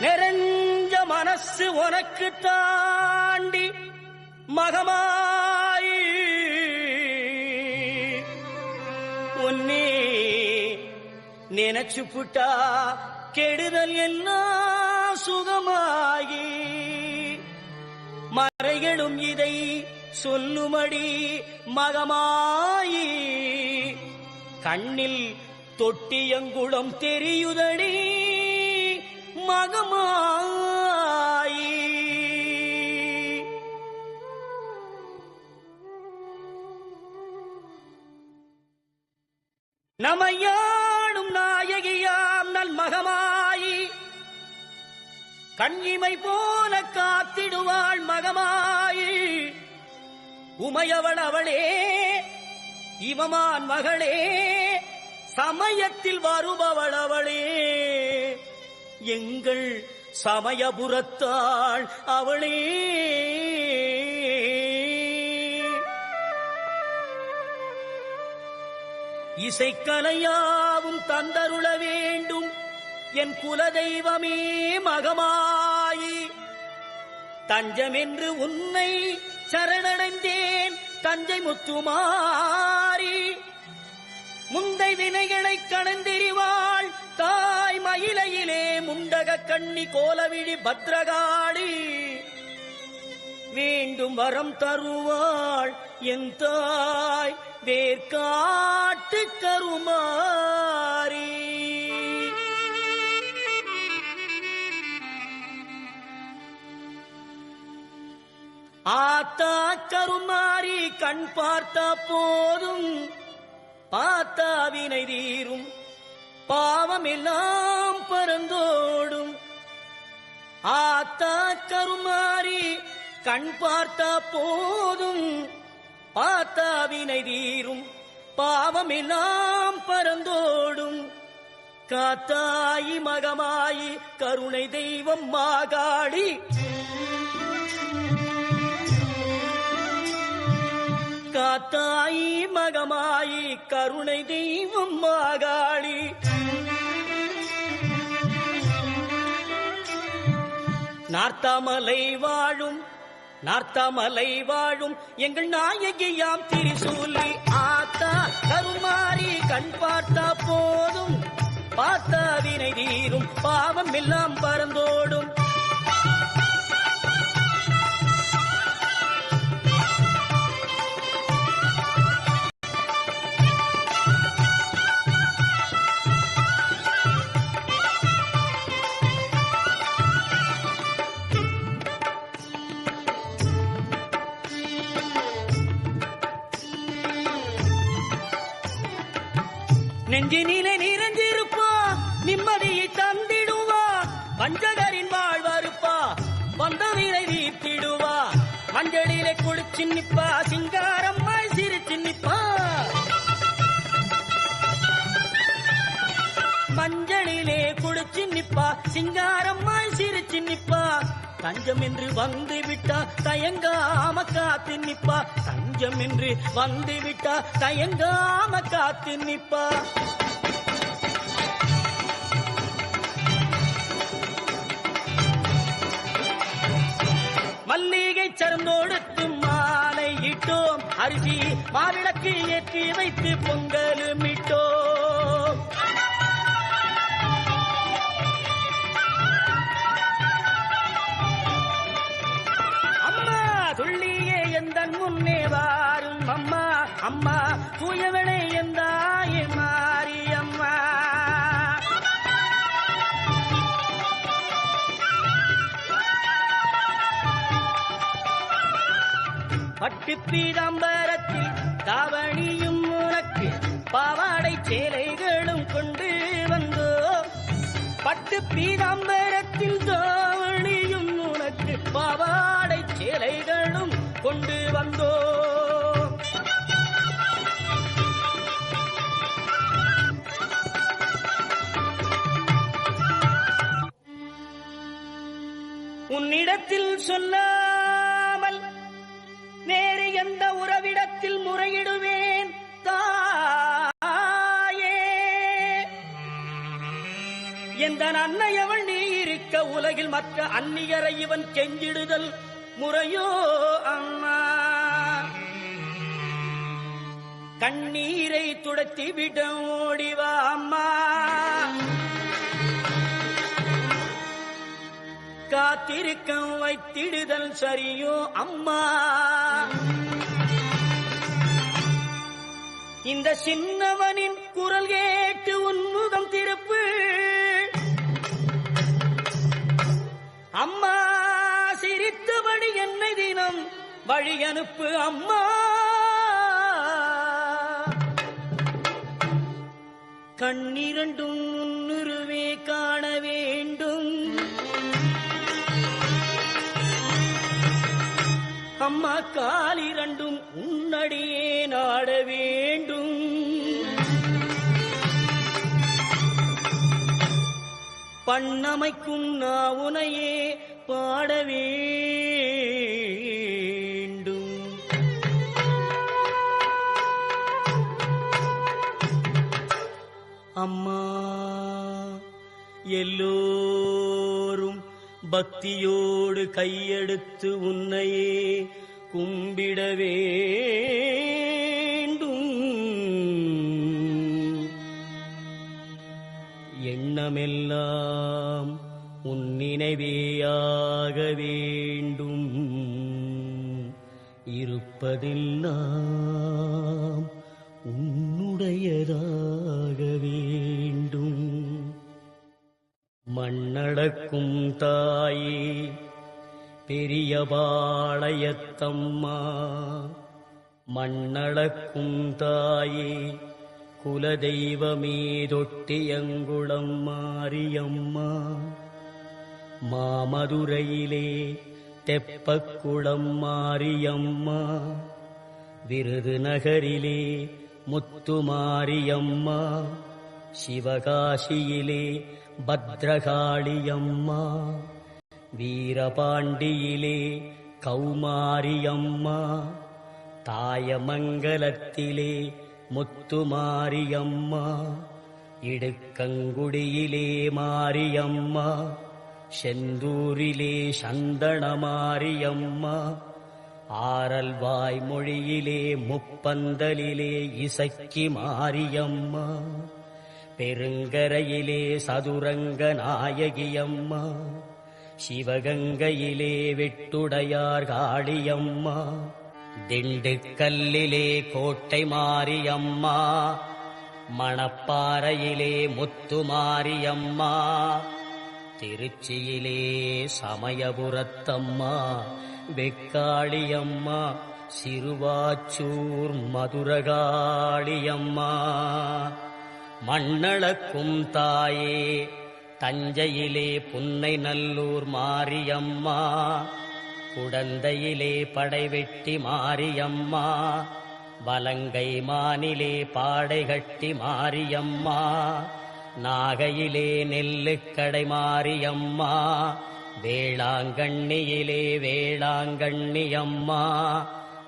நிறைஞ்ச மனசு உனக்கு தாண்டி மகமாயி உன்னே நினைச்சு புட்டா கெடுதல் எல்லாம் சுகமாகி மறைகளும் இதை சொல்லுமடி மகமாயி கண்ணில் தொட்டியங்குளம் தெரியுதடி மகமாயி நமையாடும் நாயகியாம் நல் மகமாயி கண்ணிமை போல காத்திடுவாள் மகமாயி உமையவள் அவளே இவமான் மகளே சமயத்தில் வருபவள் அவளே எங்கள் சமயபுரத்தாள் அவளே இசைக்கலையாவும் தந்தருள வேண்டும் என் குலதெய்வமே மகமாயி தஞ்சமென்று உன்னை சரணடைந்தேன் தஞ்சை முத்துமாரி முந்தை வினைகளை கடந்தெறிவாள் தாய் மயிலையிலே முண்டக கண்ணி கோலவிழி பத்ரகாளி வேண்டும் வரம் தருவாள் என் தாய் வேர்காட்டு கருமாரி ஆத்தா கருமாரி கண் பார்த்தா போதும் பார்த்தா வினை தீரும் பாவம் எல்லாம் பறந்தோடும் ஆத்தா கருமாரி கண் பார்த்தா போதும் பார்த்தா வினை தீரும் பாவம் எல்லாம் பறந்தோடும் காத்தாயி மகமாயி கருணை தெய்வம் மாகாளி காத்தாயி மகமாயி கருணை தெய்வம் மாகாளி நார்த்தாமலை வாழும் எங்கள் நாயகியாம் திரிசூலி ஆத்தா கருமாரி கண் பார்த்தா போதும் பார்த்தா வினை தீரும் பாவம் எல்லாம் பறந்தோடும் நெஞ்சினிலே நிறைஞ்சிருப்பா நிம்மதியை தந்திடுவா வஞ்சகரின் வாழ்வறுப்பா வந்தவினை தீர்த்திடுவா மஞ்சளிலே குளிச்சு நிப்பா சிங்காரம்மாய் சிரிச்சு நிப்பா மஞ்சளிலே குளிச்சு நிப்பா சிங்காரம்மாய் சிரிச்சு நிப்பா தஞ்சம் என்று வந்து விட்டா தயங்காம காத்து நிப்பா தஞ்சம் என்று வந்து விட்டா தயங்காம காத்து நிப்பா மல்லிகை சரந்தோடுத்து மாலை இட்டோம் அரிசி மாவிளக்கு ஏற்றி வைத்து பொங்கலும் இட்டோம் துள்ளியே எந்தன் முன்னே வாரும் அம்மா அம்மா தூயவளே எந்தாயே மாறி அம்மா பட்டு பீதாம்பரத்தில் தாவணியும் உனக்கு பாவாடை சேலைகளும் கொண்டு வந்தோ பட்டு பீதாம்பரத்தில் தாவணியும் உனக்கு பாவாடை சேலைகளும் கொண்டு வந்தோ உன்னிடத்தில் சொல்லாமல் வேறு எந்த உறவிடத்தில் முறையிடுவேன் தாயே எந்த அன்னையவள் நீ இருக்க இருக்க உலகில் மற்ற அந்நியரை இவன் கெஞ்சிடுதல் முறையோ அம்மா? கண்ணீரை துடைத்திவிட ஓடிவா அம்மா. காத்திருக்க வைத்திடுதல் சரியோ அம்மா? இந்த சின்னவனின் குரல் கேட்டு உன்முகம் திருப்பு அம்மா. சிரித்தபடி என்னை தினம் வழி அனுப்பு அம்மா. கண்ணிரண்டும் முன்னுருவே காண வேண்டும் அம்மா. காலிரண்டும் உன்னடியே நாட வேண்டும். பண்ணமைக்கும் நாவுனையே பாட வேண்டும். அம்மா எல்லோரும் பக்தியோடு கையெடுத்து உன்னையே கும்பிட வேண்டும். எண்ணமெல்லாம் உன் நினைவேயாக வேண்டும். இருப்பதெல்லாம் உன்னுடையதாக வேண்டும். மண்ணளக்கும் தாயே பெரிய பாளையத்தம்மா. மண்ணளக்கும் தாயே குலதெய்வமே தொட்டியங்குளம் மாரியம்மா. மாமதுரையிலே தெப்பக்குளம் மாரியம்மா. விருதுநகரிலே முத்துமாரியம்மா. சிவகாசியிலே பத்ரகாளியம்மா. வீரபாண்டியிலே கௌமாரியம்மா. தாயமங்கலத்திலே முத்துமாரியம்மா. இடுக்கங்குடியிலே மாரியம்மா. செந்தூரிலே சந்தனமாரியம்மா. ஆரல்வாய் மொழியிலே முப்பந்தலிலே இசக்கி மாரியம்மா. பெருங்கரையிலே சதுரங்க நாயகியம்மா. சிவகங்கையிலே வெட்டுடையார் காளியம்மா. திண்டுக்கல்லிலே கோட்டை மாரியம்மா. மணப்பாறையிலே முத்துமாரியம்மா. திருச்சியிலே சமயபுரத்தம்மா வெக்காளியம்மா. சிறுவாச்சூர் மதுரகாளியம்மா. மண்ணளக்கும் தாயே தஞ்சையிலே புன்னை நல்லூர் மாரியம்மா. குடந்தையிலே படைவெட்டி மாரியம்மா. வலங்கை மானிலே பாடைகட்டி மாரியம்மா. நாகையிலே நெல்லுக்கடை மாரியம்மா. வேளாங்கண்ணியிலே வேளாங்கண்ணியம்மா.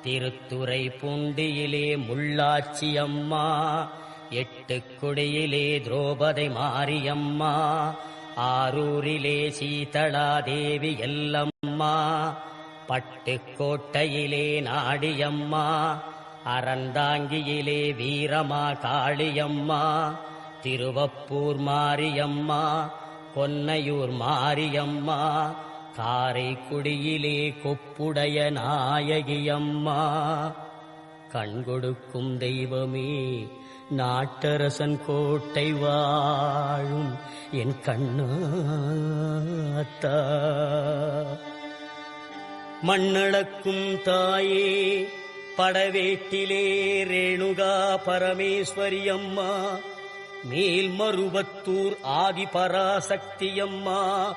திருத்துறை பூண்டியிலே முள்ளாச்சியம்மா. எட்டுக்குடியிலே திரௌபதி மாரியம்மா. ஆரூரிலே சீதளாதேவி எல்லம்மா. பட்டுக்கோட்டையிலே நாடியம்மா. அறந்தாங்கியிலே வீரமா காளியம்மா. திருவப்பூர் மாரியம்மா. கொன்னையூர் மாரியம்மா. காரைக்குடியிலே கொப்புடைய நாயகியம்மா. கண்கொடுக்கும் தெய்வமே நாட்டரசன் கோட்டை வாழும் என் கண்ணாத்தா. மண்ணளக்கும் தாயே படவேட்டிலே ரேணுகா பரமேஸ்வரியம்மா. மேல்மருவத்தூர் ஆதிபராசக்தியம்மா.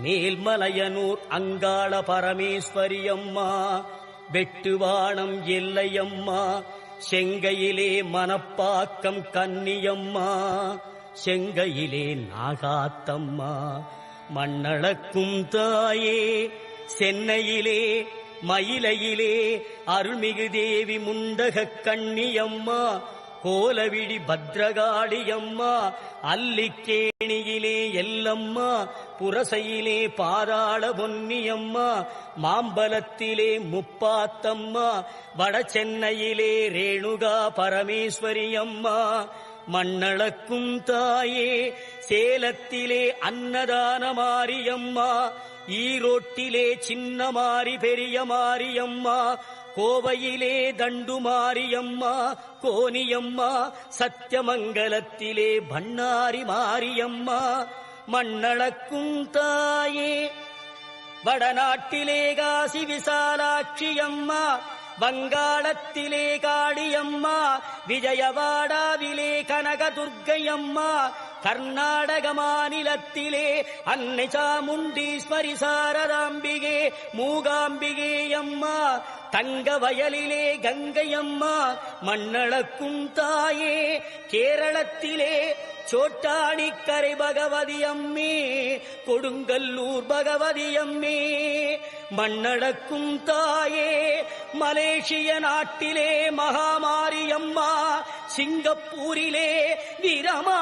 மேல்மலையனூர் அங்காள பரமேஸ்வரியம்மா. வெட்டுவானம் எல்லையம்மா. செங்கையிலே மணப்பாக்கம் கன்னியம்மா. செங்கையிலே நாகாத்தம்மா. மண்ணளக்கும் தாயே சென்னையிலே மயிலையிலே அருள்மிகு தேவி முண்டக கண்ணியம்மா. கோலவிழி பத்ரகாளியம்மா, அல்லிக்கேணியிலே எல்லம்மா, புரசையிலே பாதாள பொன்னியம்மா, மாம்பலத்திலே முப்பாத்தம்மா, வடசென்னையிலே ரேணுகா பரமேஸ்வரியம்மா, மண்ணளக்கும் தாயே சேலத்திலே அன்னதான மாரியம்மா, ஈரோட்டிலே சின்ன மாரி பெரிய மாரியம்மா, கோவையிலே தண்டு மாரியம்மா, கோனியம்மா, சத்தியமங்கலத்திலே பண்ணாரி மாரியம்மா, மண்ணளக்கும் தாயே வடநாட்டிலே காசி விசாலாட்சியம்மா, வங்காளத்திலே காளியம்மா, விஜயவாடாவிலே கனகதுர்க்கையம்மா, கர்நாடக மாநிலத்திலே அன்னை சாமுண்டீஸ்வரி சாரதாம்பிகே மூகாம்பிகேயம்மா, தங்க வயலிலே கங்கையம்மா, மண்ணளக்கும் தாயே கேரளத்திலே சோட்டாணிக்கரை பகவதி அம்மே, கொடுங்கல்லூர் பகவதி அம்மே, மண்ணளக்கும் தாயே மலேசிய நாட்டிலே மகாமாரியம்மா, சிங்கப்பூரிலே வீரமா